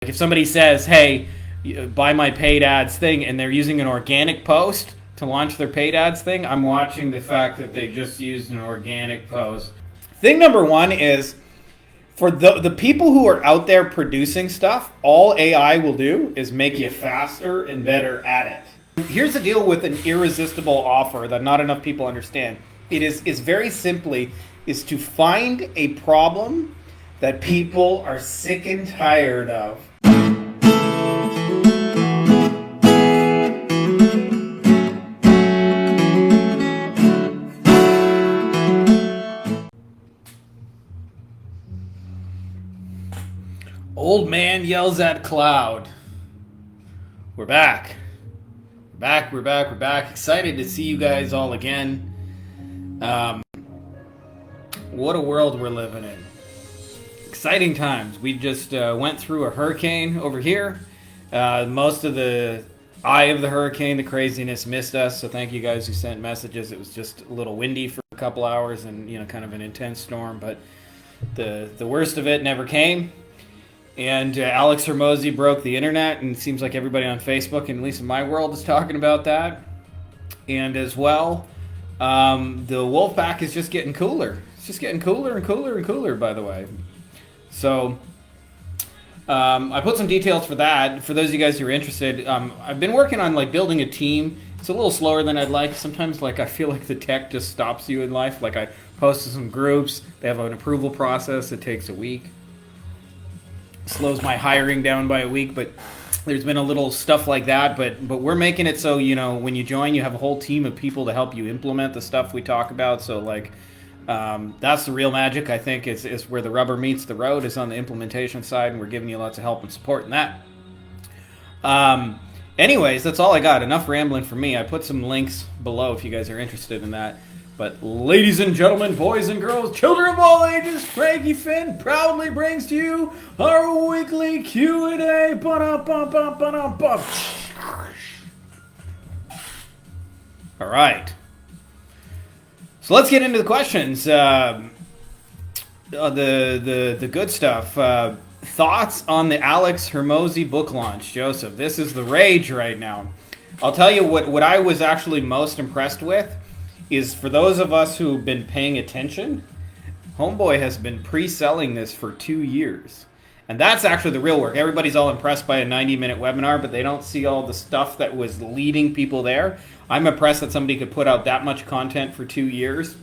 Like if somebody says, hey, buy my paid ads thing, and they're using an organic post to launch their paid ads thing, I'm watching the fact that they just used an organic post. Thing number one is, for the people who are out there producing stuff, all AI will do is make you faster and better at it. Here's the deal with an irresistible offer that not enough people understand. It is very simply is to find a problem that people are sick and tired of. Old man yells at cloud. We're back. We're back. Excited to see you guys all again. What a world we're living in. Exciting times. We just went through a hurricane over here. Most of the eye of the hurricane, the craziness missed us. So thank you guys who sent messages. It was just a little windy for a couple hours and kind of an intense storm. But the worst of it never came. And Alex Hormozi broke the internet, and it seems like everybody on Facebook, and at least in my world, is talking about that. And as well, the wolf pack is just getting cooler. It's just getting cooler and cooler and cooler, by the way. So I put some details for that. For those of you guys who are interested, I've been working on building a team. It's a little slower than I'd like. Sometimes I feel like the tech just stops you in life. I posted some groups. They have an approval process. It takes a week. Slows my hiring down by a week, but there's been a little stuff like that. But we're making it so when you join, you have a whole team of people to help you implement the stuff we talk about. So that's the real magic. I think is where the rubber meets the road, is on the implementation side, and we're giving you lots of help and support in that. Anyways, that's all I got. Enough rambling for me. I put some links below if you guys are interested in that. But ladies and gentlemen, boys and girls, children of all ages, Frankie Finn proudly brings to you our weekly Q&A. All right. So let's get into the questions. The good stuff. Thoughts on the Alex Hormozi book launch, Joseph? This is the rage right now. I'll tell you what I was actually most impressed with is, for those of us who've been paying attention, Homeboy has been pre-selling this for 2 years. And that's actually the real work. Everybody's all impressed by a 90-minute webinar, but they don't see all the stuff that was leading people there. I'm impressed that somebody could put out that much content for 2 years,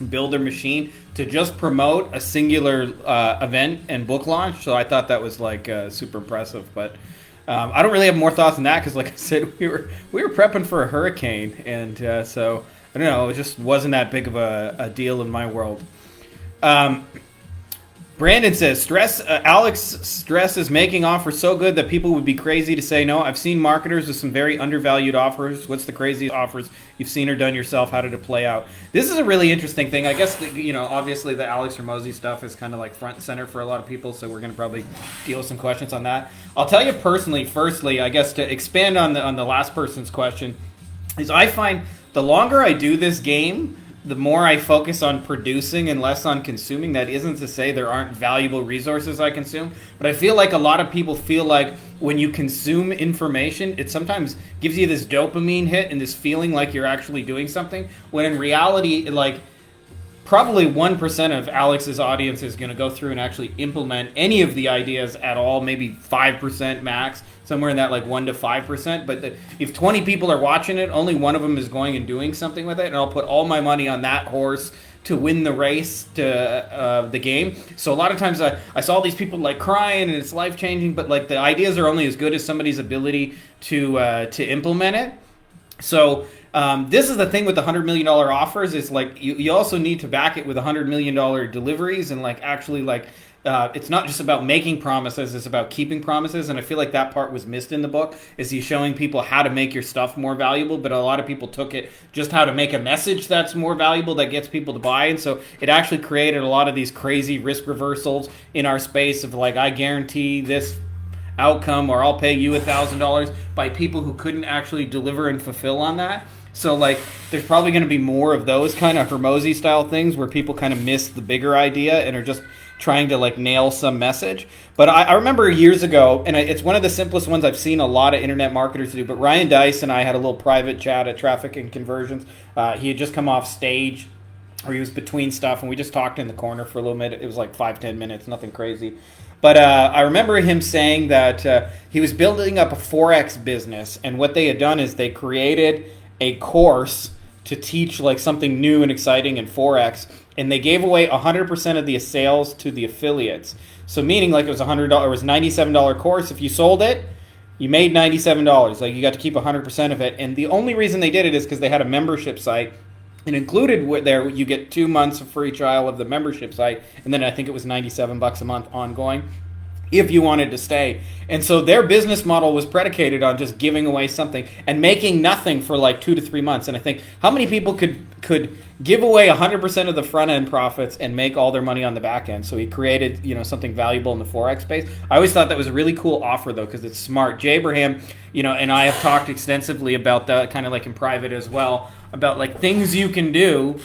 build their machine to just promote a singular event and book launch. So I thought that was super impressive. But I don't really have more thoughts on that because, like I said, we were prepping for a hurricane, and so I don't know. It just wasn't that big of a deal in my world. Brandon says, Alex stresses making offers so good that people would be crazy to say no. I've seen marketers with some very undervalued offers. What's the craziest offers you've seen or done yourself? How did it play out? This is a really interesting thing. I guess, obviously the Alex Hormozi stuff is kind of front and center for a lot of people, so we're going to probably deal with some questions on that. I'll tell you personally, firstly, I guess to expand on the last person's question, is I find the longer I do this game, the more I focus on producing and less on consuming. That isn't to say there aren't valuable resources I consume, but I feel like a lot of people feel like when you consume information, it sometimes gives you this dopamine hit and this feeling like you're actually doing something, when in reality, probably 1% of Alex's audience is going to go through and actually implement any of the ideas at all, maybe 5% max, somewhere in that 1 to 5%. But if 20 people are watching it, only one of them is going and doing something with it, and I'll put all my money on that horse to win the race to the game. So a lot of times I saw these people crying and it's life-changing, but the ideas are only as good as somebody's ability to implement it. So this is the thing with the $100 million offers, is you also need to back it with $100 million deliveries, and actually it's not just about making promises, it's about keeping promises. And I feel like that part was missed in the book, is you showing people how to make your stuff more valuable, but a lot of people took it just how to make a message that's more valuable that gets people to buy. And so it actually created a lot of these crazy risk reversals in our space of I guarantee this outcome, or I'll pay you $1,000, by people who couldn't actually deliver and fulfill on that. So there's probably going to be more of those kind of Hormozi style things where people kind of miss the bigger idea and are just trying to like nail some message. But I remember years ago, and it's one of the simplest ones I've seen a lot of internet marketers do. But Ryan Dice and I had a little private chat at Traffic and Conversions. He had just come off stage, or he was between stuff, and we just talked in the corner for a little bit. It was like 5-10 minutes, nothing crazy. But I remember him saying that he was building up a Forex business, and what they had done is they created a course to teach like something new and exciting in Forex, and they gave away 100% of the sales to the affiliates. So meaning like it was $100, it was $97 course. If you sold it, you made $97. Like you got to keep 100% of it. And the only reason they did it is because they had a membership site. And included there, you get 2 months of free trial of the membership site, and then I think it was $97 a month ongoing if you wanted to stay. And so their business model was predicated on just giving away something and making nothing for like 2 to 3 months. And I think how many people could give away 100% of the front end profits and make all their money on the back end? So he created, something valuable in the Forex space. I always thought that was a really cool offer though, because it's smart. Jay Abraham, and I have talked extensively about that, kind of like in private as well, about like things you can do,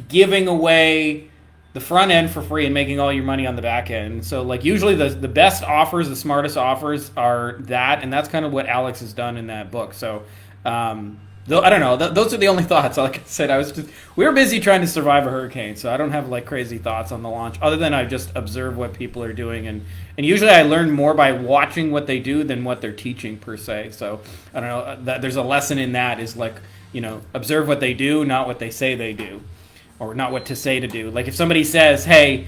giving away the front end for free and making all your money on the back end. So like usually the best offers, the smartest offers are that, and that's kind of what Alex has done in that book. So though I don't know, those are the only thoughts. Like I said, we were busy trying to survive a hurricane, so I don't have like crazy thoughts on the launch other than I just observe what people are doing, and usually I learn more by watching what they do than what they're teaching per se. So I don't know, that there's a lesson in that is like, observe what they do, not what they say they do, or not what to say to do. Like if somebody says, hey,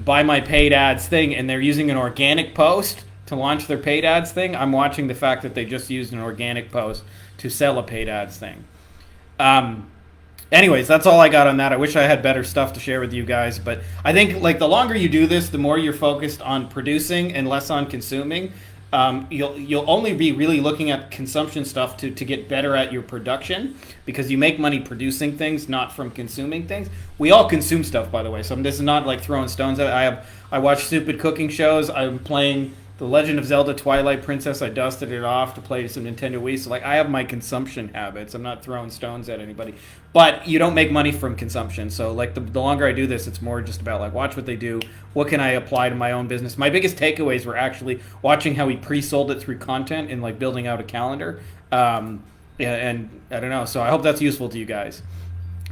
buy my paid ads thing, and they're using an organic post to launch their paid ads thing, I'm watching the fact that they just used an organic post to sell a paid ads thing. Anyways, that's all I got on that. I wish I had better stuff to share with you guys, but I think like the longer you do this, the more you're focused on producing and less on consuming. You'll only be really looking at consumption stuff to get better at your production, because you make money producing things, not from consuming things. We all consume stuff, by the way, so this is not like throwing stones at it. I watch stupid cooking shows. I'm playing The Legend of Zelda Twilight Princess. I dusted it off to play some Nintendo Wii, so like I have my consumption habits. I'm not throwing stones at anybody, but you don't make money from consumption. So like the longer I do this, it's more just about like watch what they do. What can I apply to my own business? My biggest takeaways were actually watching how he pre-sold it through content and like building out a calendar. And I don't know. So I hope that's useful to you guys.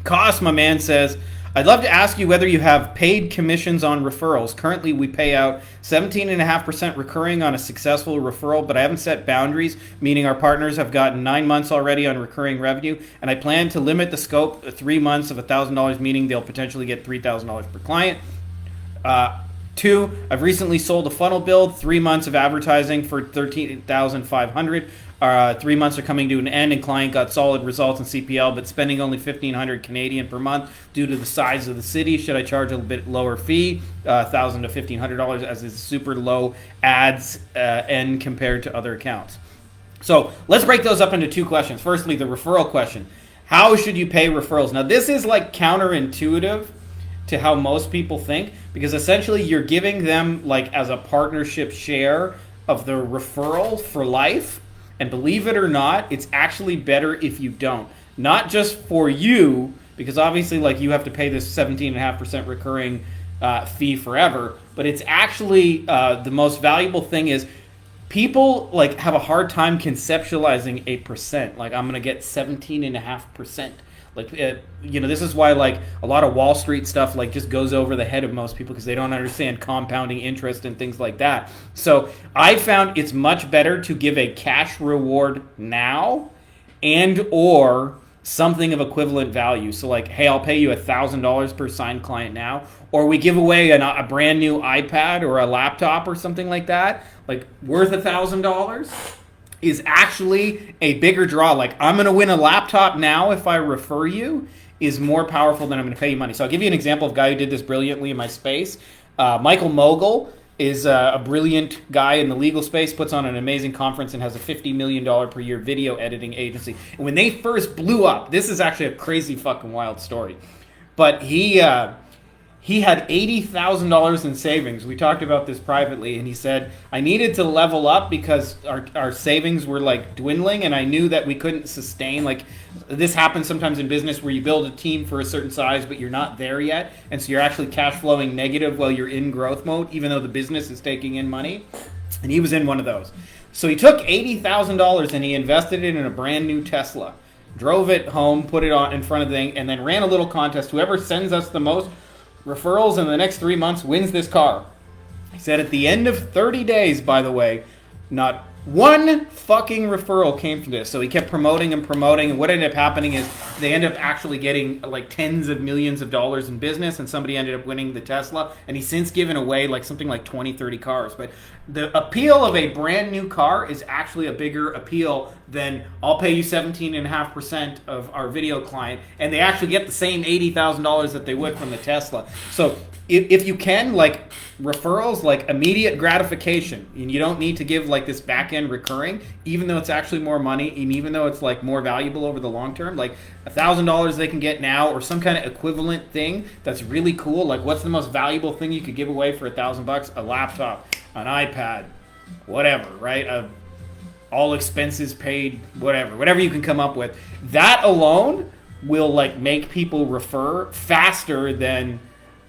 Cost, my man, says, I'd love to ask you whether you have paid commissions on referrals. Currently, we pay out 17.5% recurring on a successful referral, but I haven't set boundaries, meaning our partners have gotten 9 months already on recurring revenue, and I plan to limit the scope to 3 months of $1,000, meaning they'll potentially get $3,000 per client. 2, I've recently sold a funnel build, 3 months of advertising for $13,500. 3 months are coming to an end, and client got solid results in CPL, but spending only $1,500 Canadian per month due to the size of the city. Should I charge a bit lower fee, $1,000 to $1,500, as is super low ads end compared to other accounts? So let's break those up into 2 questions. Firstly, the referral question: how should you pay referrals? Now, this is like counterintuitive to how most people think, because essentially you're giving them like as a partnership share of the referral for life. And believe it or not, it's actually better if you don't. Not just for you, because obviously like you have to pay this 17.5% recurring fee forever, but it's actually the most valuable thing is people like have a hard time conceptualizing a percent. Like I'm gonna get 17.5%. Like, this is why like a lot of Wall Street stuff like just goes over the head of most people, because they don't understand compounding interest and things like that. So I found it's much better to give a cash reward now and or something of equivalent value. So like, hey, I'll pay you $1,000 per signed client now, or we give away a brand new iPad or a laptop or something like that, like worth $1,000. Is actually a bigger draw. Like, I'm going to win a laptop now if I refer you, is more powerful than I'm going to pay you money. So I'll give you an example of a guy who did this brilliantly in my space. Michael Mogul is a brilliant guy in the legal space, puts on an amazing conference, and has a $50 million per year video editing agency. And when they first blew up, this is actually a crazy fucking wild story, but he he had $80,000 in savings. We talked about this privately, and he said, I needed to level up because our savings were like dwindling, and I knew that we couldn't sustain. Like, this happens sometimes in business where you build a team for a certain size, but you're not there yet, and so you're actually cash flowing negative while you're in growth mode, even though the business is taking in money. And he was in one of those. So he took $80,000 and he invested it in a brand new Tesla, drove it home, put it on in front of the thing, and then ran a little contest. Whoever sends us the most referrals in the next 3 months wins this car. He said at the end of 30 days, by the way, not one fucking referral came from this. So he kept promoting and promoting, and what ended up happening is they ended up actually getting like tens of millions of dollars in business, and somebody ended up winning the Tesla, and he's since given away like something like 20, 30 cars. But the appeal of a brand new car is actually a bigger appeal than I'll pay you 17.5% of our video client, and they actually get the same $80,000 that they would from the Tesla. So if you can, like, referrals, like immediate gratification, and you don't need to give like this back end recurring, even though it's actually more money, and even though it's like more valuable over the long term, like $1,000 they can get now, or some kind of equivalent thing that's really cool. Like, what's the most valuable thing you could give away for $1,000? A laptop, an iPad, whatever, right? All expenses paid, whatever you can come up with. That alone will like make people refer faster than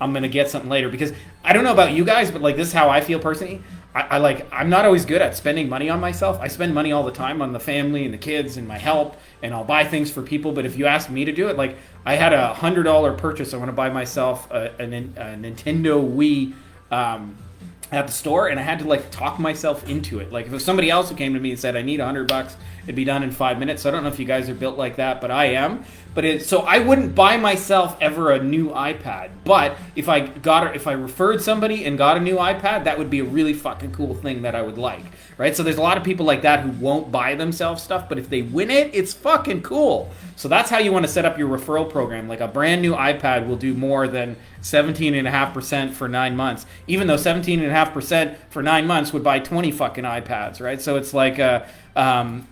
I'm going to get something later. Because I don't know about you guys, but like, this is how I feel personally. I'm not always good at spending money on myself. I spend money all the time on the family and the kids and my help, and I'll buy things for people. But if you ask me to do it, like, I had a $100 purchase. I want to buy myself a Nintendo Wii at the store, and I had to like talk myself into it. Like, if it was somebody else who came to me and said, I need $100, it'd be done in 5 minutes. So I don't know if you guys are built like that, but I am. So I wouldn't buy myself ever a new iPad. But if I referred somebody and got a new iPad, that would be a really fucking cool thing that I would like, right? So there's a lot of people like that who won't buy themselves stuff, but if they win it, it's fucking cool. So that's how you want to set up your referral program. Like, a brand new iPad will do more than 17.5% for 9 months, even though 17.5% for 9 months would buy 20 fucking iPads, right? So it's like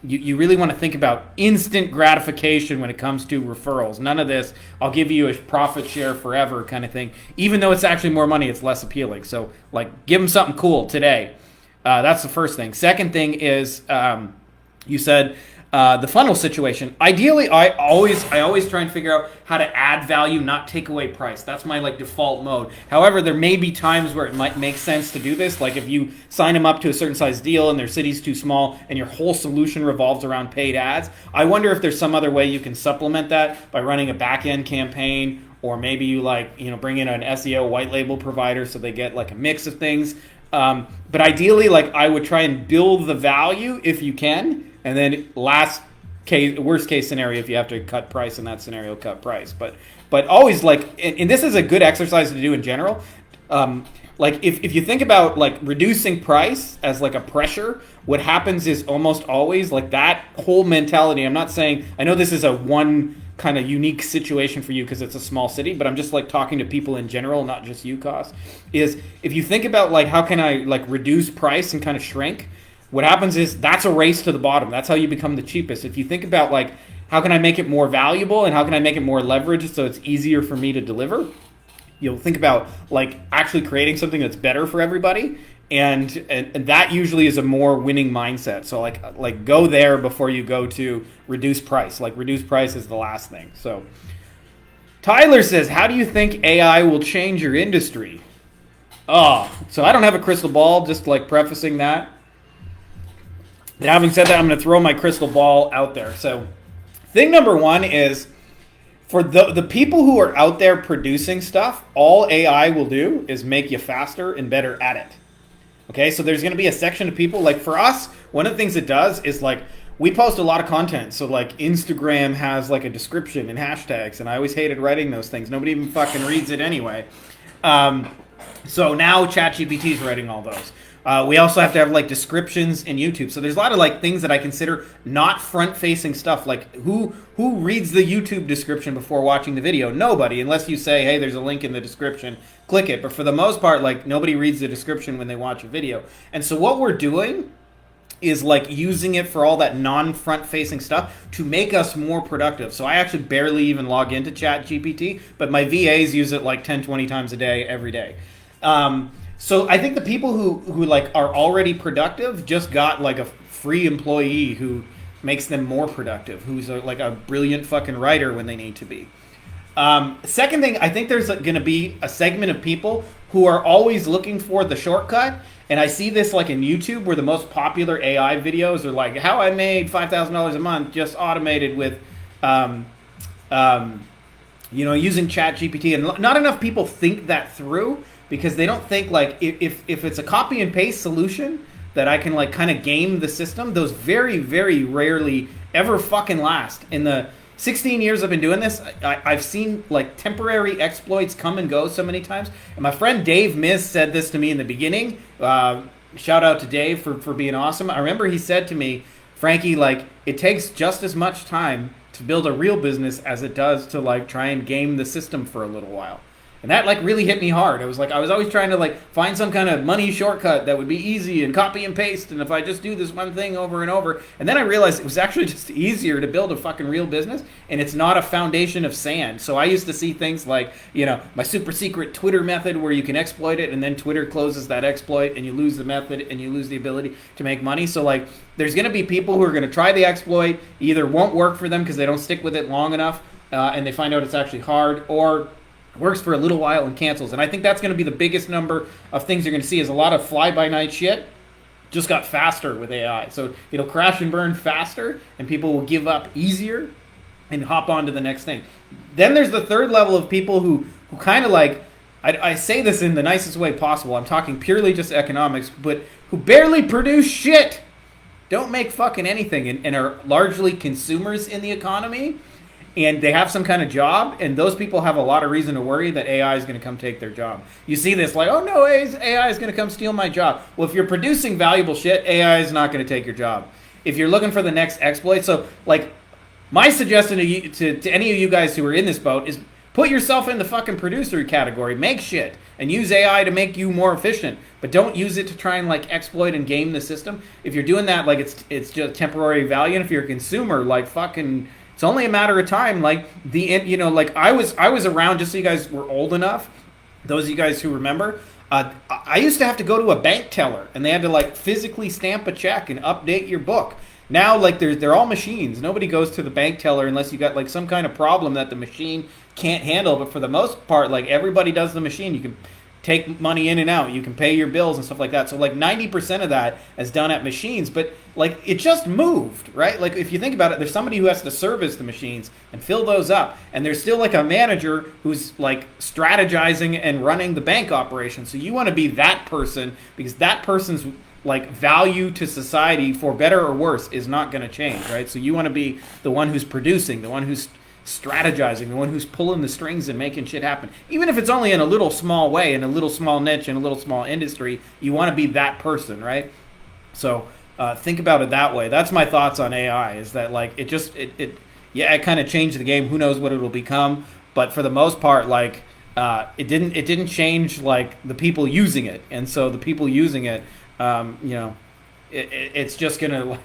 you really want to think about instant gratification when it comes to referrals. None of this, I'll give you a profit share forever kind of thing. Even though it's actually more money, it's less appealing. So, like, give them something cool today. That's the first thing. Second thing is, you said the funnel situation. Ideally, I always try and figure out how to add value, not take away price. That's my like default mode. However, there may be times where it might make sense to do this. Like, if you sign them up to a certain size deal and their city's too small and your whole solution revolves around paid ads, I wonder if there's some other way you can supplement that by running a back-end campaign, or maybe you bring in an SEO white label provider so they get like a mix of things. But ideally, like, I would try and build the value if you can. And then worst case scenario, if you have to cut price in that scenario, cut price. But always, like, and this is a good exercise to do in general. Like, if you think about like reducing price as like a pressure, what happens is almost always like that whole mentality. I'm not saying, I know this is a one kind of unique situation for you because it's a small city, but I'm just like talking to people in general, not just UCOS, is if you think about like, how can I like reduce price and kind of shrink, what happens is that's a race to the bottom. That's how you become the cheapest. If you think about like, how can I make it more valuable and how can I make it more leveraged so it's easier for me to deliver, you'll think about like actually creating something that's better for everybody. And that usually is a more winning mindset. So like go there before you go to reduce price. Like, reduce price is the last thing. So Tyler says, how do you think AI will change your industry? So I don't have a crystal ball, just like prefacing that. And having said that, I'm going to throw my crystal ball out there. So thing number one is, for the people who are out there producing stuff, all AI will do is make you faster and better at it. Okay, so there's going to be a section of people, like for us, one of the things it does is like, we post a lot of content. So like Instagram has like a description and hashtags, and I always hated writing those things. Nobody even fucking reads it anyway. So now ChatGPT is writing all those. We also have to have like descriptions in YouTube. So there's a lot of like things that I consider not front-facing stuff. Like who reads the YouTube description before watching the video? Nobody, unless you say, hey, there's a link in the description, click it. But for the most part, like, nobody reads the description when they watch a video. And so what we're doing is like using it for all that non-front facing stuff to make us more productive. So I actually barely even log into Chat GPT, but my VAs use it like 10, 20 times a day, every day. So I think the people who like are already productive just got like a free employee who makes them more productive, who's like a brilliant fucking writer when they need to be. Second thing, I think there's going to be a segment of people who are always looking for the shortcut. And I see this like in YouTube, where the most popular AI videos are like how I made $5,000 a month just automated with, using Chat GPT. And not enough people think that through, because they don't think like if it's a copy and paste solution that I can like kind of game the system, those very, very rarely ever fucking last. In the 16 years I've been doing this, I've seen like temporary exploits come and go so many times. And my friend Dave Miz said this to me in the beginning. Shout out to Dave for being awesome. I remember he said to me, Frankie, like, it takes just as much time to build a real business as it does to like try and game the system for a little while. And that like really hit me hard. I was always trying to like find some kind of money shortcut that would be easy and copy and paste. And if I just do this one thing over and over, and then I realized it was actually just easier to build a fucking real business, and it's not a foundation of sand. So I used to see things like, my super secret Twitter method where you can exploit it, and then Twitter closes that exploit and you lose the method and you lose the ability to make money. So like there's going to be people who are going to try the exploit, either won't work for them because they don't stick with it long enough and they find out it's actually hard, or works for a little while and cancels. And I think that's going to be the biggest number of things you're going to see, is a lot of fly-by-night shit just got faster with AI. So it'll crash and burn faster, and people will give up easier and hop on to the next thing. Then there's the third level of people who kind of like, I say this in the nicest way possible, I'm talking purely just economics, but who barely produce shit, don't make fucking anything, and are largely consumers in the economy. And they have some kind of job, and those people have a lot of reason to worry that AI is going to come take their job. You see this like, oh no, AI is going to come steal my job. Well, if you're producing valuable shit, AI is not going to take your job. If you're looking for the next exploit, so like my suggestion to any of you guys who are in this boat is put yourself in the fucking producer category, make shit, and use AI to make you more efficient. But don't use it to try and like exploit and game the system. If you're doing that, like it's just temporary value. And if you're a consumer, like fucking, it's only a matter of time. Like like I was around, just so you guys were old enough, those of you guys who remember, I used to have to go to a bank teller, and they had to like physically stamp a check and update your book. Now, like they're all machines. Nobody goes to the bank teller unless you got like some kind of problem that the machine can't handle. But for the most part, like everybody does the machine. You can take money in and out. You can pay your bills and stuff like that. So like 90% of that is done at machines, but like it just moved, right? Like if you think about it, there's somebody who has to service the machines and fill those up. And there's still like a manager who's like strategizing and running the bank operation. So you want to be that person, because that person's like value to society, for better or worse, is not going to change, right? So you want to be the one who's producing, the one who's strategizing, the one who's pulling the strings and making shit happen. Even if it's only in a little small way, in a little small niche, in a little small industry, you want to be that person, right? So think about it that way. That's my thoughts on AI, is that like it kind of changed the game. Who knows what it'll become? But for the most part, like it didn't change like the people using it. And so the people using it, it's just gonna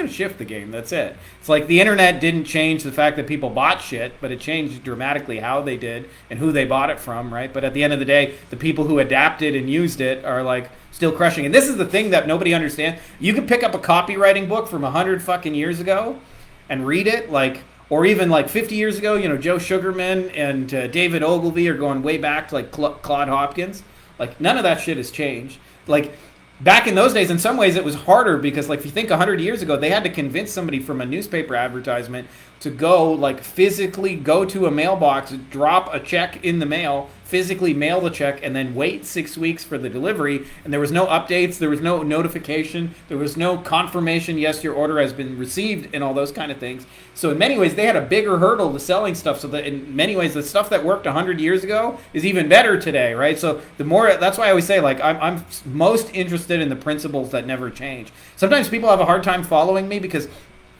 shift the game. That's it. It's like the internet didn't change the fact that people bought shit, but it changed dramatically how they did and who they bought it from, right? But at the end of the day, the people who adapted and used it are like still crushing. And this is the thing that nobody understands. You can pick up a copywriting book from 100 fucking years ago and read it, like, or even like 50 years ago. Joe Sugarman and David Ogilvy are going way back to like Claude Hopkins. Like none of that shit has changed. Like back in those days, in some ways, it was harder because, like, if you think 100 years ago, they had to convince somebody from a newspaper advertisement to go, like, physically go to a mailbox, drop a check in the mail, physically mail the check, and then wait 6 weeks for the delivery. And there was no updates, there was no notification, there was no confirmation, yes, your order has been received, and all those kind of things. So in many ways, they had a bigger hurdle to selling stuff. So that in many ways, the stuff that worked 100 years ago is even better today, right? So that's why I always say, like, I'm most interested in the principles that never change. Sometimes people have a hard time following me because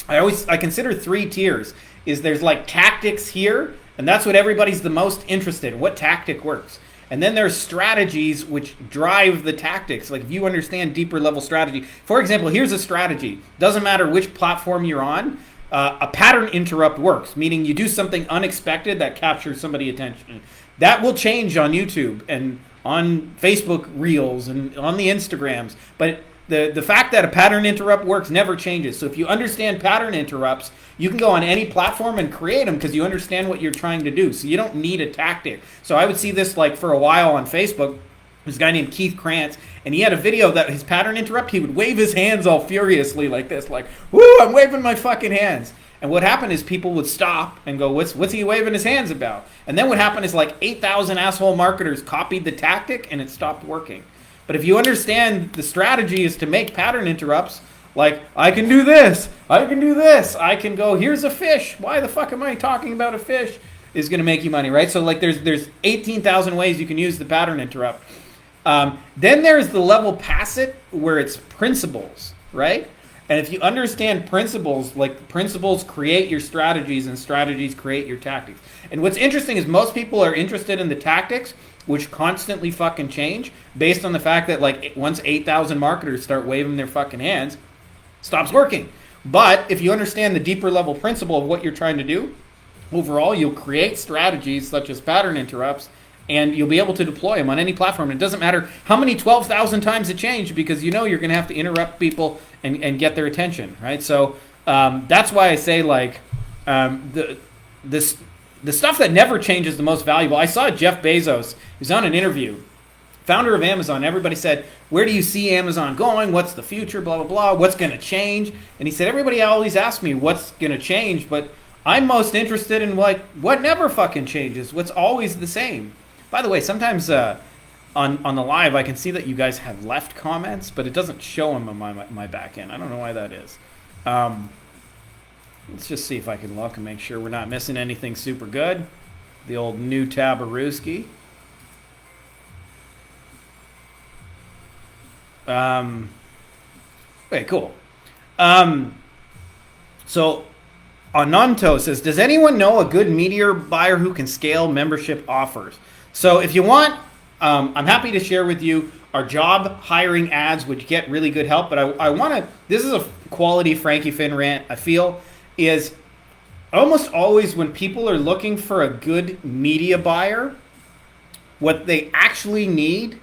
I consider 3 tiers. There's like tactics here, and that's what everybody's the most interested in. What tactic works? And then there's strategies which drive the tactics. Like if you understand deeper level strategy, for example, here's a strategy. Doesn't matter which platform you're on, a pattern interrupt works, meaning you do something unexpected that captures somebody's attention. That will change on YouTube and on Facebook Reels and on the Instagrams. But the fact that a pattern interrupt works never changes. So if you understand pattern interrupts, you can go on any platform and create them because you understand what you're trying to do. So you don't need a tactic. So I would see this like for a while on Facebook. There's a guy named Keith Krantz, and he had a video that his pattern interrupt, he would wave his hands all furiously like this, like, woo, I'm waving my fucking hands. And what happened is people would stop and go, what's he waving his hands about? And then what happened is like 8,000 asshole marketers copied the tactic and it stopped working. But if you understand the strategy is to make pattern interrupts, like, I can do this, I can do this, I can go, here's a fish, why the fuck am I talking about a fish, is going to make you money, right? So like there's 18,000 ways you can use the pattern interrupt. Then there's the level past it where it's principles, right? And if you understand principles, like principles create your strategies and strategies create your tactics. And what's interesting is most people are interested in the tactics, which constantly fucking change based on the fact that like once 8,000 marketers start waving their fucking hands, stops working. But if you understand the deeper level principle of what you're trying to do, overall you'll create strategies such as pattern interrupts, and you'll be able to deploy them on any platform. It doesn't matter how many 12,000 times it changed because you know you're going to have to interrupt people and get their attention, right? So that's why I say like the stuff that never changes the most valuable. I saw Jeff Bezos. He was on an interview, founder of Amazon. Everybody said, where do you see Amazon going? What's the future? Blah, blah, blah. What's going to change? And he said, everybody always asks me what's going to change, but I'm most interested in like what never fucking changes, what's always the same. By the way, sometimes on the live, I can see that you guys have left comments, but it doesn't show them on my back end. I don't know why that is. Let's just see if I can look and make sure we're not missing anything super good. The old new Tabarooski. Okay, cool. So Ananto says, does anyone know a good meteor buyer who can scale membership offers? So if you want, I'm happy to share with you our job hiring ads, which get really good help. But I want to, this is a quality Frankie Finn rant, I feel, is almost always when people are looking for a good media buyer, what they actually need,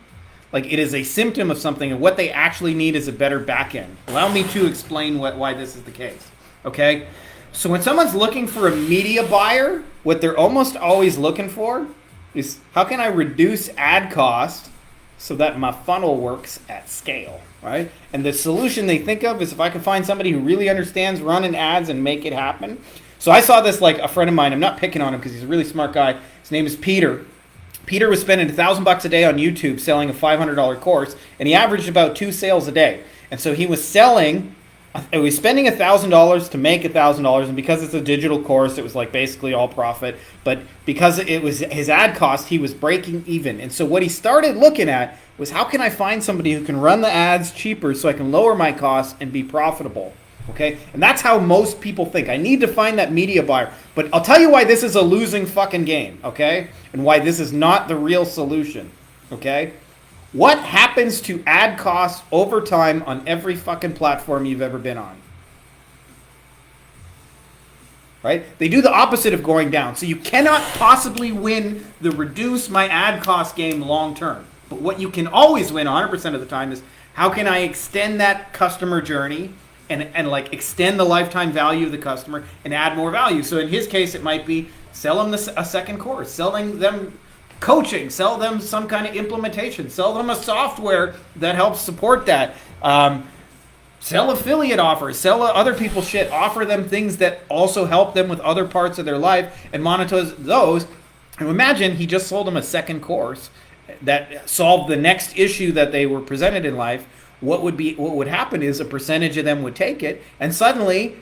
like it is a symptom of something, and what they actually need is a better back end. Allow me to explain why this is the case, okay? So when someone's looking for a media buyer, what they're almost always looking for is how can I reduce ad cost so that my funnel works at scale, right? And the solution they think of is if I can find somebody who really understands running ads and make it happen. So I saw this like a friend of mine. I'm not picking on him because he's a really smart guy. His name is Peter. Peter was spending $1,000 a day on YouTube selling a $500 course, and he averaged about 2 sales a day. And so he was spending $1,000 to make $1,000, and because it's a digital course, it was like basically all profit. But because it was his ad cost, he was breaking even. And so what he started looking at was how can I find somebody who can run the ads cheaper so I can lower my costs and be profitable? Okay, and that's how most people think. I need to find that media buyer. But I'll tell you why this is a losing fucking game, okay? And why this is not the real solution, okay? What happens to ad costs over time on every fucking platform you've ever been on? Right? They do the opposite of going down. So you cannot possibly win the reduce my ad cost game long term. But what you can always win 100% of the time is how can I extend that customer journey and like extend the lifetime value of the customer and add more value. So in his case, it might be sell them a second course, selling them coaching, sell them some kind of implementation, sell them a software that helps support that, sell affiliate offers, sell other people's shit, offer them things that also help them with other parts of their life and monetize those. And imagine he just sold them a second course that solved the next issue that they were presented in life. What would happen is a percentage of them would take it, and suddenly,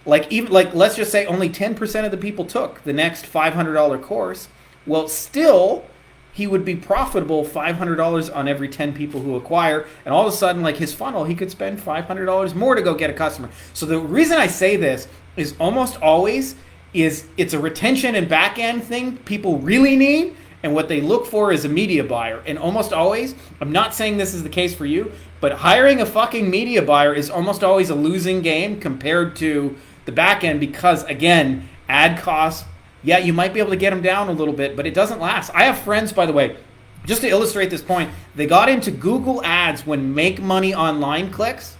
let's just say only 10% of the people took the next $500 course. Well, still, he would be profitable $500 on every 10 people who acquire, and all of a sudden, like his funnel, he could spend $500 more to go get a customer. So the reason I say this is almost always it's a retention and back end thing people really need, and what they look for is a media buyer. And almost always, I'm not saying this is the case for you, but hiring a fucking media buyer is almost always a losing game compared to the back end because, again, ad costs, yeah, you might be able to get them down a little bit, but it doesn't last. I have friends, by the way, just to illustrate this point, they got into Google Ads when make money online clicks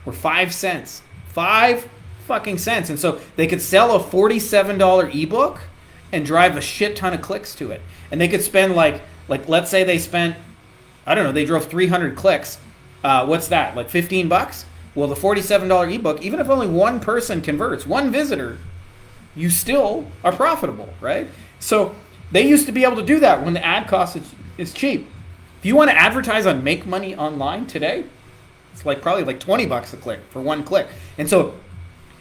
were 5 cents. 5 fucking cents. And so they could sell a $47 ebook and drive a shit ton of clicks to it. And they could spend like let's say they spent, I don't know, they drove 300 clicks. What's that? Like $15? Well, the $47 ebook, even if only one person converts, one visitor, you still are profitable, right? So they used to be able to do that when the ad cost is cheap. If you want to advertise on Make Money Online today, it's probably like $20 a click for one click. And so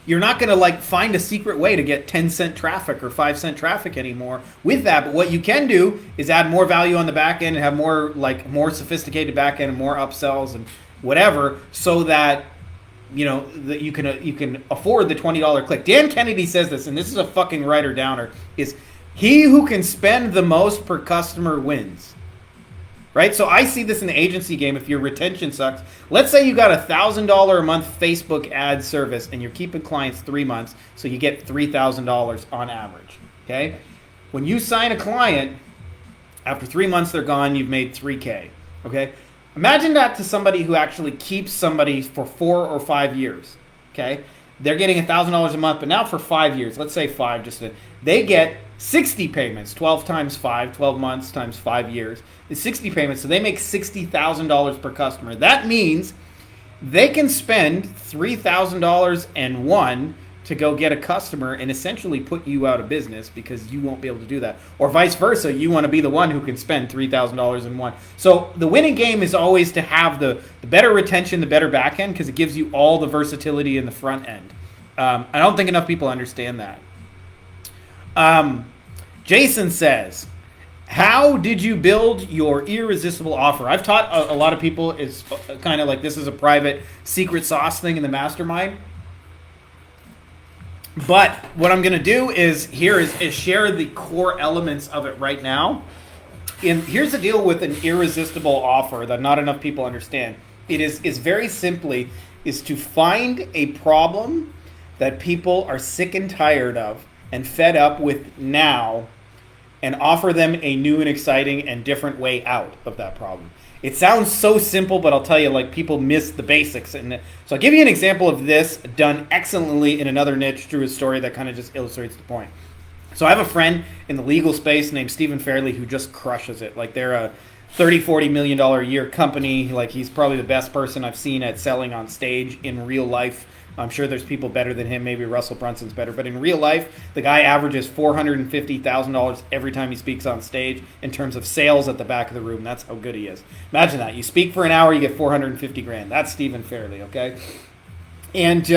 you're not going to find a secret way to get 10-cent traffic or 5-cent traffic anymore with that. But what you can do is add more value on the back end and have more sophisticated back end and more upsells and whatever, so that that you can afford the $20 click. Dan Kennedy says this, and this is a fucking writer downer, is he who can spend the most per customer wins. Right? So I see this in the agency game. If your retention sucks, let's say you got $1,000 a month Facebook ad service and you're keeping clients 3 months, so you get $3,000 on average. Okay? When you sign a client, after 3 months they're gone, you've made $3K. Okay? Imagine that to somebody who actually keeps somebody for 4 or 5 years. Okay? They're getting $1,000 a month, but now for 5 years, let's say 5, they get 60 payments, 12 times 5, 12 months times 5 years. It's 60 payments, so they make $60,000 per customer. That means they can spend $3,000 to go get a customer and essentially put you out of business because you won't be able to do that. Or vice versa, you want to be the one who can spend $3,000. So the winning game is always to have the better retention, the better back end, because it gives you all the versatility in the front end. I don't think enough people understand that. Jason says, how did you build your irresistible offer? I've taught a lot of people, it's kind of like this is a private secret sauce thing in the mastermind. But what I'm going to do is share the core elements of it right now. And here's the deal with an irresistible offer that not enough people understand. It is very simply is to find a problem that people are sick and tired of and fed up with now, and offer them a new and exciting and different way out of that problem. It sounds so simple, but I'll tell you, people miss the basics. So I'll give you an example of this done excellently in another niche through a story that kind of just illustrates the point. So I have a friend in the legal space named Stephen Fairley who just crushes it. They're a $30-40 million a year company. He's probably the best person I've seen at selling on stage in real life. I'm sure there's people better than him. Maybe Russell Brunson's better. But in real life, the guy averages $450,000 every time he speaks on stage in terms of sales at the back of the room. That's how good he is. Imagine that. You speak for an hour, you get $450,000. That's Stephen Fairley, okay? And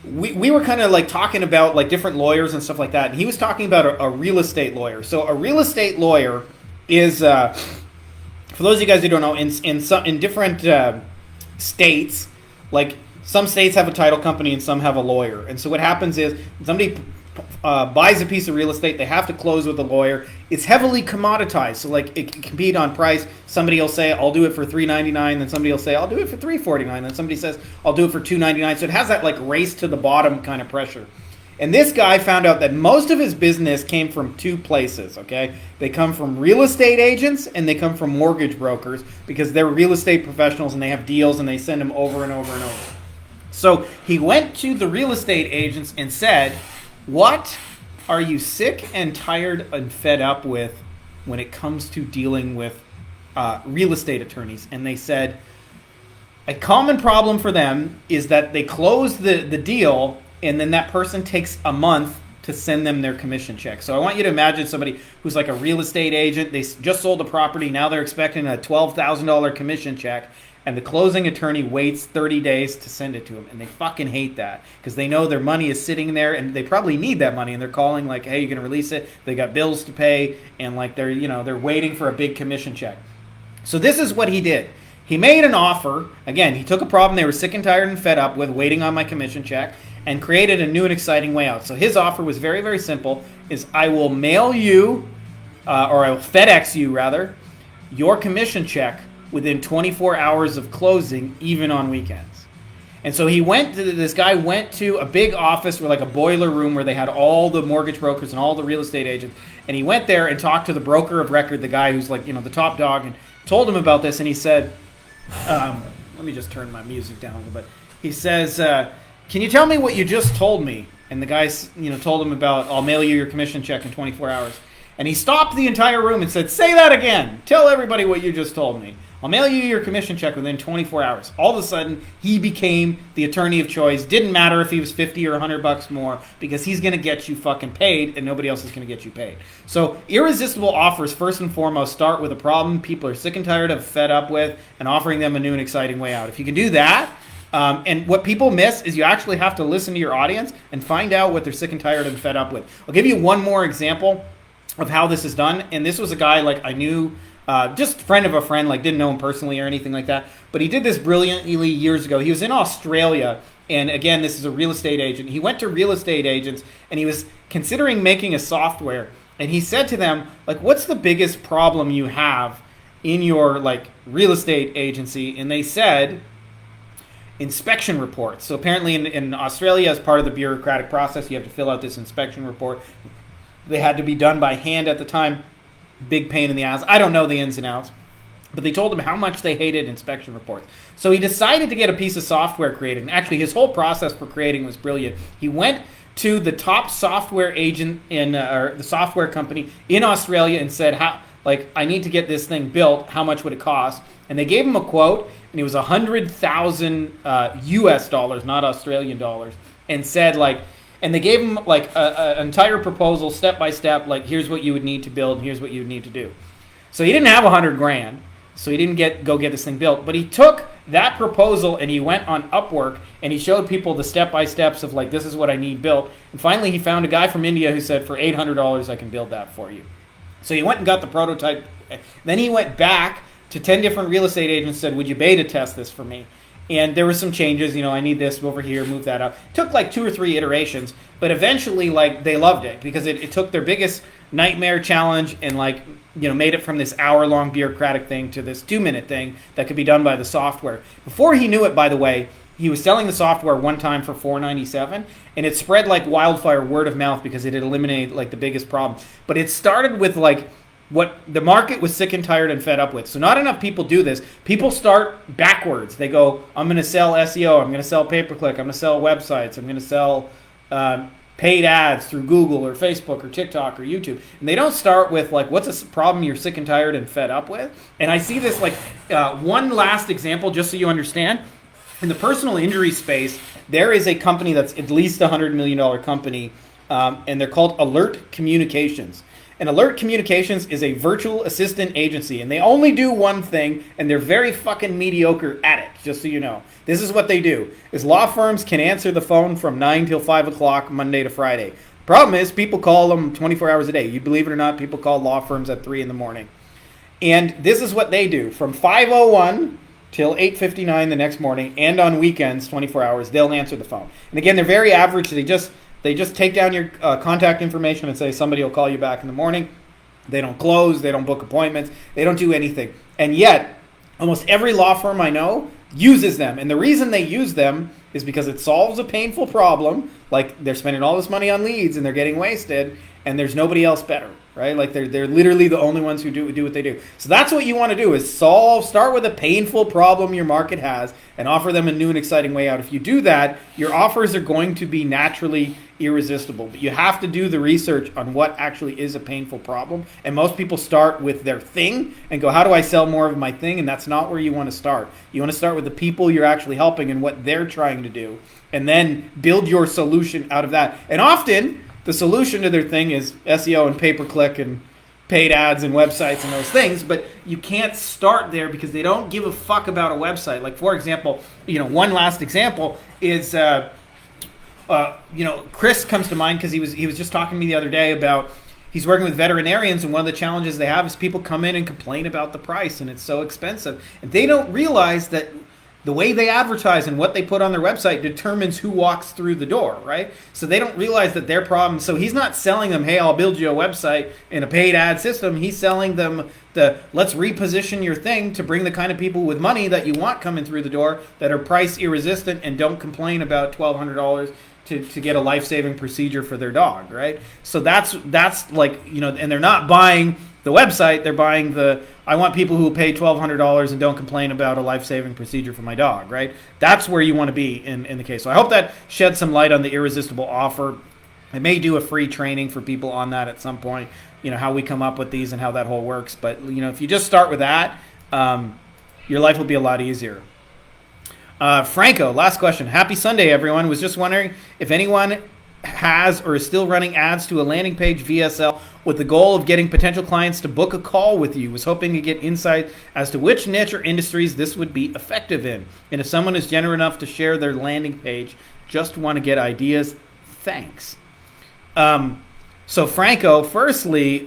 we were kind of talking about different lawyers and stuff like that. And he was talking about a real estate lawyer. So a real estate lawyer is, for those of you guys who don't know, in different states, some states have a title company and some have a lawyer. And so what happens is somebody buys a piece of real estate, they have to close with a lawyer. It's heavily commoditized. So it can compete on price. Somebody will say, I'll do it for $399. Then somebody will say, I'll do it for $349. Then somebody says, I'll do it for $299. So it has that race to the bottom kind of pressure. And this guy found out that most of his business came from two places, okay? They come from real estate agents and they come from mortgage brokers because they're real estate professionals and they have deals and they send them over and over and over. So he went to the real estate agents and said, what are you sick and tired and fed up with when it comes to dealing with real estate attorneys? And they said, a common problem for them is that they close the deal and then that person takes a month to send them their commission check. So I want you to imagine somebody who's a real estate agent. They just sold a property. Now they're expecting a $12,000 commission check. And the closing attorney waits 30 days to send it to them. And they fucking hate that because they know their money is sitting there and they probably need that money. And they're calling hey, you're going to release it. They got bills to pay and they're waiting for a big commission check. So this is what he did. He made an offer. Again, he took a problem they were sick and tired and fed up with waiting on my commission check and created a new and exciting way out. So his offer was very, very simple, is I will mail you or I will FedEx you rather, your commission check within 24 hours of closing, even on weekends. And so this guy went to a big office where like a boiler room where they had all the mortgage brokers and all the real estate agents. And he went there and talked to the broker of record, the guy who's like, the top dog, and told him about this. And he said, let me just turn my music down a little bit. He says, can you tell me what you just told me? And the guy, told him about, I'll mail you your commission check in 24 hours. And he stopped the entire room and said, say that again. Tell everybody what you just told me. I'll mail you your commission check within 24 hours. All of a sudden, he became the attorney of choice. Didn't matter if he was 50 or $100 more, because he's going to get you fucking paid, and nobody else is going to get you paid. So irresistible offers, first and foremost, start with a problem people are sick and tired of, fed up with, and offering them a new and exciting way out. If you can do that, and what people miss is you actually have to listen to your audience and find out what they're sick and tired and fed up with. I'll give you one more example of how this is done. And this was a guy like I knew, just friend of a friend, like didn't know him personally or anything like that. But he did this brilliantly years ago. He was in Australia. And again, this is a real estate agent. He went to real estate agents and he was considering making a software. And he said to them, like, what's the biggest problem you have in your like real estate agency? And they said, inspection reports. So apparently in Australia, as part of the bureaucratic process, you have to fill out this inspection report. They had to be done by hand at the time. Big pain in the ass. I don't know the ins and outs. But they told him how much they hated inspection reports. So he decided to get a piece of software created. And actually, his whole process for creating was brilliant. He went to the top software agent or the software company in Australia and said, I need to get this thing built. How much would it cost? And they gave him a quote, and it was 100,000 US dollars, not Australian dollars, and said and they gave him like an entire proposal, step by step, like here's what you would need to build, and here's what you would need to do. So he didn't have 100 grand, so he didn't go get this thing built, but he took that proposal and he went on Upwork and he showed people the step by steps of like, this is what I need built. And finally he found a guy from India who said, for $800 I can build that for you. So he went and got the prototype. Then he went back to 10 different real estate agents and said, would you beta test this for me? And there were some changes, I need this over here, move that up. It took like 2 or 3 iterations, but eventually they loved it because it took their biggest nightmare challenge and made it from this hour-long bureaucratic thing to this 2-minute thing that could be done by the software. Before he knew it, by the way, he was selling the software one time for $497, and it spread like wildfire, word of mouth, because it had eliminated like the biggest problem. But it started with what the market was sick and tired and fed up with. So not enough people do this. People start backwards. They go, I'm going to sell SEO. I'm going to sell pay-per-click. I'm going to sell websites. I'm going to sell paid ads through Google or Facebook or TikTok or YouTube. And they don't start with what's a problem you're sick and tired and fed up with. And I see this one last example just so you understand. In the personal injury space, there is a company that's at least a $100 million company, and they're called Alert Communications. And Alert Communications is a virtual assistant agency, and they only do one thing, and they're very fucking mediocre at it, just so you know. This is what they do, is law firms can answer the phone from 9 till 5 o'clock, Monday to Friday. Problem is, people call them 24 hours a day. You believe it or not, people call law firms at 3 in the morning. And this is what they do. From 5:01 till 8:59 the next morning, and on weekends, 24 hours, they'll answer the phone. And again, they're very average. They just take down your contact information and say somebody will call you back in the morning. They don't close. They don't book appointments. They don't do anything. And yet, almost every law firm I know uses them. And the reason they use them is because it solves a painful problem. Like they're spending all this money on leads and they're getting wasted, and there's nobody else better, right? Like they're literally the only ones who do what they do. So that's what you want to do, is start with a painful problem your market has and offer them a new and exciting way out. If you do that, your offers are going to be naturally irresistible. But you have to do the research on what actually is a painful problem. And most people start with their thing and go, how do I sell more of my thing? And that's not where you want to start. You want to start with the people you're actually helping and what they're trying to do, and then build your solution out of that. And often the solution to their thing is SEO and pay-per-click and paid ads and websites and those things, but you can't start there because they don't give a fuck about a website. Like, for example, one last example is Chris comes to mind because he was just talking to me the other day about he's working with veterinarians, and one of the challenges they have is people come in and complain about the price and it's so expensive, and they don't realize that the way they advertise and what they put on their website determines who walks through the door, right? So they don't realize that their problem, so he's not selling them, hey, I'll build you a website in a paid ad system. He's selling them the, let's reposition your thing to bring the kind of people with money that you want coming through the door that are price irresistant and don't complain about $1,200 to get a life-saving procedure for their dog, right? So that's like, you know, and they're not buying the website, they're buying the, I want people who pay $1,200 and don't complain about a life-saving procedure for my dog, right? That's where you want to be in the case. So I hope that sheds some light on the irresistible offer. I may do a free training for people on that at some point, you know, how we come up with these and how that whole works. But, you know, if you just start with that, your life will be a lot easier. Franco, last question. Happy Sunday, everyone. Was just wondering if anyone has or is still running ads to a landing page VSL with the goal of getting potential clients to book a call with you. Was hoping to get insight as to which niche or industries this would be effective in. And if someone is generous enough to share their landing page, just want to get ideas. Thanks. So Franco, firstly,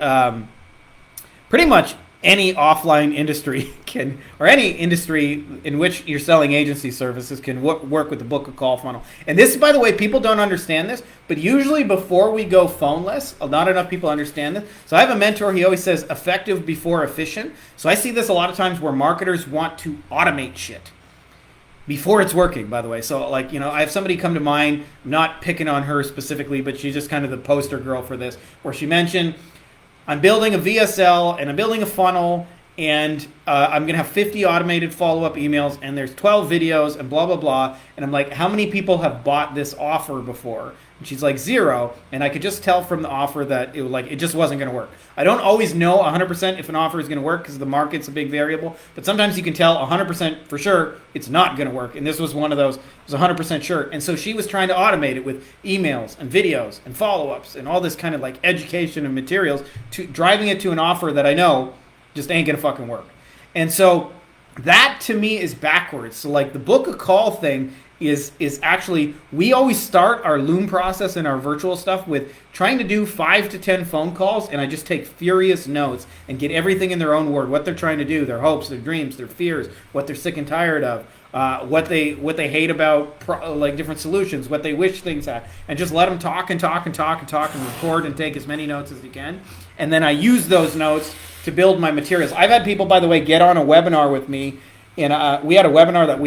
pretty much any offline industry can, or any industry in which you're selling agency services can work with the book a call funnel. And this, by the way, people don't understand this, but usually before we go phoneless, not enough people understand this. So I have a mentor, he always says effective before efficient. So I see this a lot of times where marketers want to automate shit before it's working, by the way. So like, you know, I have somebody come to mind, I'm not picking on her specifically, but she's just kind of the poster girl for this, where she mentioned, I'm building a VSL and I'm building a funnel and I'm going to have 50 automated follow-up emails and there's 12 videos and blah, blah, blah. And I'm like, how many people have bought this offer before? And she's like 0. And I could just tell from the offer that it just wasn't going to work. I don't always know 100% if an offer is going to work because the market's a big variable. But sometimes you can tell 100% for sure it's not going to work. And this was one of those. It was 100% sure. And so she was trying to automate it with emails and videos and follow-ups and all this kind of like education and materials, to driving it to an offer that I know just ain't going to fucking work. And so that to me is backwards. So like the book a call thing is actually, we always start our Loom process and our virtual stuff with trying to do 5 to 10 phone calls, and I just take furious notes and get everything in their own word, what they're trying to do, their hopes, their dreams, their fears, what they're sick and tired of, what they hate about like different solutions, what they wish things had, and just let them talk and talk and talk and talk and record and take as many notes as you can. And then I use those notes to build my materials. I've had people, by the way, get on a webinar with me, and we had a webinar that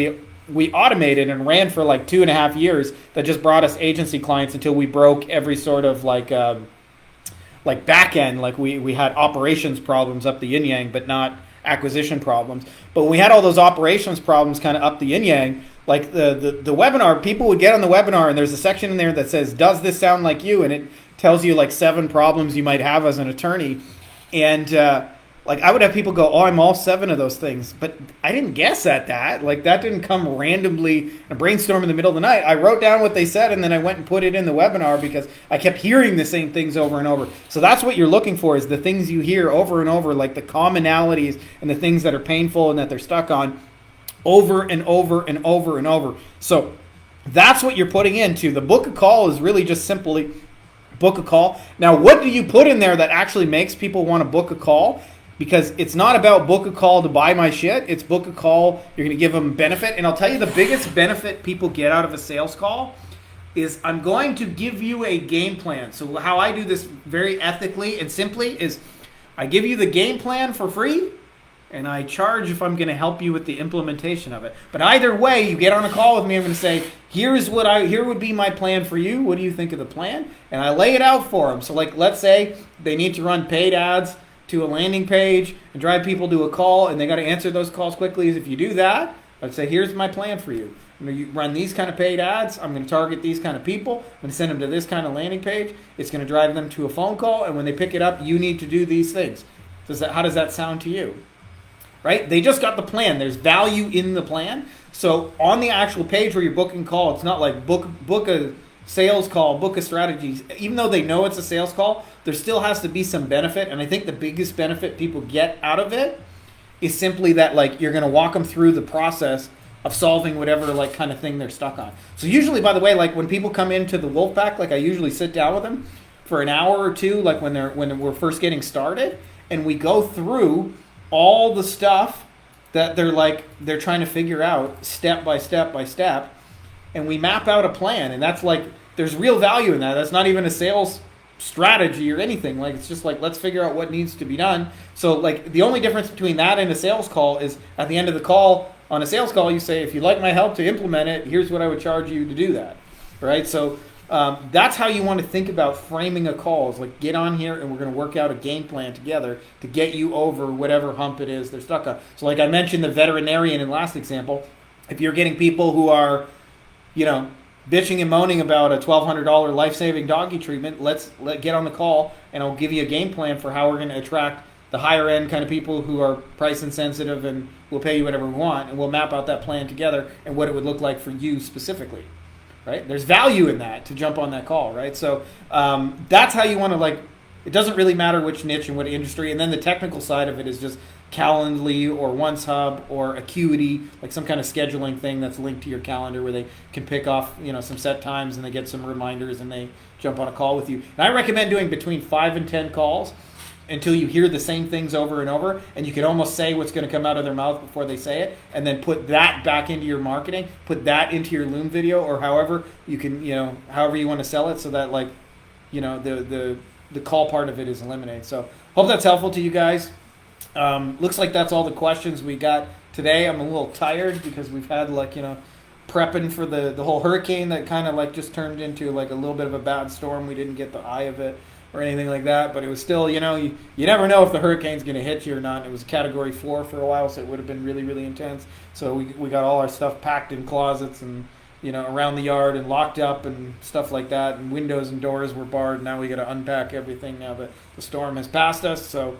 we automated and ran for like 2.5 years that just brought us agency clients until we broke every sort of like back end. Like we had operations problems up the yin yang, but not acquisition problems. But when we had all those operations problems kind of up the yin yang, like the webinar, people would get on the webinar and there's a section in there that says, does this sound like you? And it tells you like 7 problems you might have as an attorney. And like I would have people go, oh, I'm all 7 of those things. But I didn't guess at that. Like that didn't come randomly in a brainstorm in the middle of the night. I wrote down what they said and then I went and put it in the webinar because I kept hearing the same things over and over. So that's what you're looking for, is the things you hear over and over, like the commonalities and the things that are painful and that they're stuck on over and over and over and over. So that's what you're putting into. The book a call is really just simply book a call. Now, what do you put in there that actually makes people want to book a call? Because it's not about book a call to buy my shit. It's book a call. You're going to give them benefit. And I'll tell you the biggest benefit people get out of a sales call is I'm going to give you a game plan. So how I do this very ethically and simply is I give you the game plan for free and I charge if I'm going to help you with the implementation of it. But either way, you get on a call with me, I'm going to say, here would be my plan for you. What do you think of the plan? And I lay it out for them. So like, let's say they need to run paid ads to a landing page and drive people to a call, and they got to answer those calls quickly. If you do that, I'd say, here's my plan for you. I'm going to run these kind of paid ads. I'm going to target these kind of people. I'm going to send them to this kind of landing page. It's going to drive them to a phone call, and when they pick it up, you need to do these things. How does that sound to you? Right? They just got the plan. There's value in the plan. So on the actual page where you're booking call, it's not like book a sales call, book a strategy. Even though they know it's a sales call, there still has to be some benefit. And I think the biggest benefit people get out of it is simply that like you're going to walk them through the process of solving whatever like kind of thing they're stuck on. So usually, by the way, like when people come into the Wolfpack, like I usually sit down with them for an hour or two, like when we're first getting started, and we go through all the stuff that they're trying to figure out step by step by step, and we map out a plan, and that's like there's real value in that. That's not even a sales strategy or anything. Like it's just like let's figure out what needs to be done. So like the only difference between that and a sales call is at the end of the call, on a sales call you say, if you'd like my help to implement it, here's what I would charge you to do that, right? So that's how you want to think about framing a call. Is like get on here and we're going to work out a game plan together to get you over whatever hump it is they're stuck on. So like I mentioned the veterinarian in last example, if you're getting people who are, bitching and moaning about a $1,200 life-saving doggy treatment, let's get on the call and I'll give you a game plan for how we're going to attract the higher end kind of people who are price insensitive and will pay you whatever we want, and we'll map out that plan together and what it would look like for you specifically, right? There's value in that to jump on that call, right? So that's how you want to it doesn't really matter which niche and what industry, and then the technical side of it is just Calendly or OneSub or Acuity, like some kind of scheduling thing that's linked to your calendar where they can pick off, some set times and they get some reminders and they jump on a call with you. And I recommend doing between 5 and 10 calls until you hear the same things over and over, and you can almost say what's going to come out of their mouth before they say it, and then put that back into your marketing, put that into your Loom video, or however you can, however you want to sell it, so that the call part of it is eliminated. So hope that's helpful to you guys. Looks like that's all the questions we got today. I'm a little tired because we've had prepping for the whole hurricane that kind of just turned into a little bit of a bad storm. We didn't get the eye of it or anything like that, but it was still, you never know if the hurricane's going to hit you or not. It was a Category 4 for a while, so it would have been really, really intense. So we got all our stuff packed in closets and around the yard and locked up and stuff like that, and windows and doors were barred. Now we got to unpack everything now that the storm has passed us. So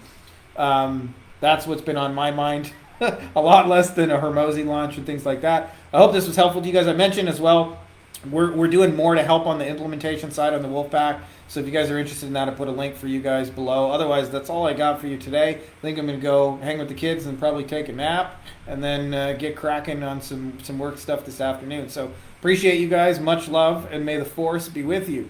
that's what's been on my mind. A lot less than a Hormozi launch and things like that. I hope this was helpful to you guys. I mentioned as well, we're doing more to help on the implementation side on the Wolfpack. So if you guys are interested in that, I put a link for you guys below. Otherwise, that's all I got for you today. I think I'm going to go hang with the kids and probably take a nap, and then get cracking on some work stuff this afternoon. So appreciate you guys. Much love, and may the force be with you.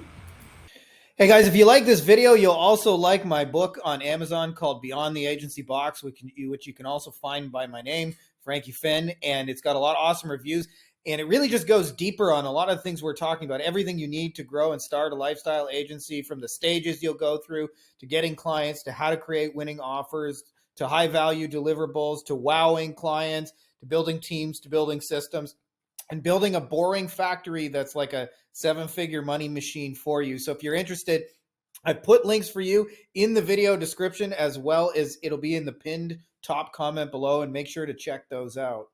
Hey guys, if you like this video, you'll also like my book on Amazon called Beyond the Agency Box, which you can also find by my name, Frankie Finn, and it's got a lot of awesome reviews, and it really just goes deeper on a lot of things we're talking about, everything you need to grow and start a lifestyle agency, from the stages you'll go through to getting clients, to how to create winning offers, to high value deliverables, to wowing clients, to building teams, to building systems, and building a boring factory that's like a 7-figure money machine for you. So if you're interested, I put links for you in the video description, as well as it'll be in the pinned top comment below, and make sure to check those out.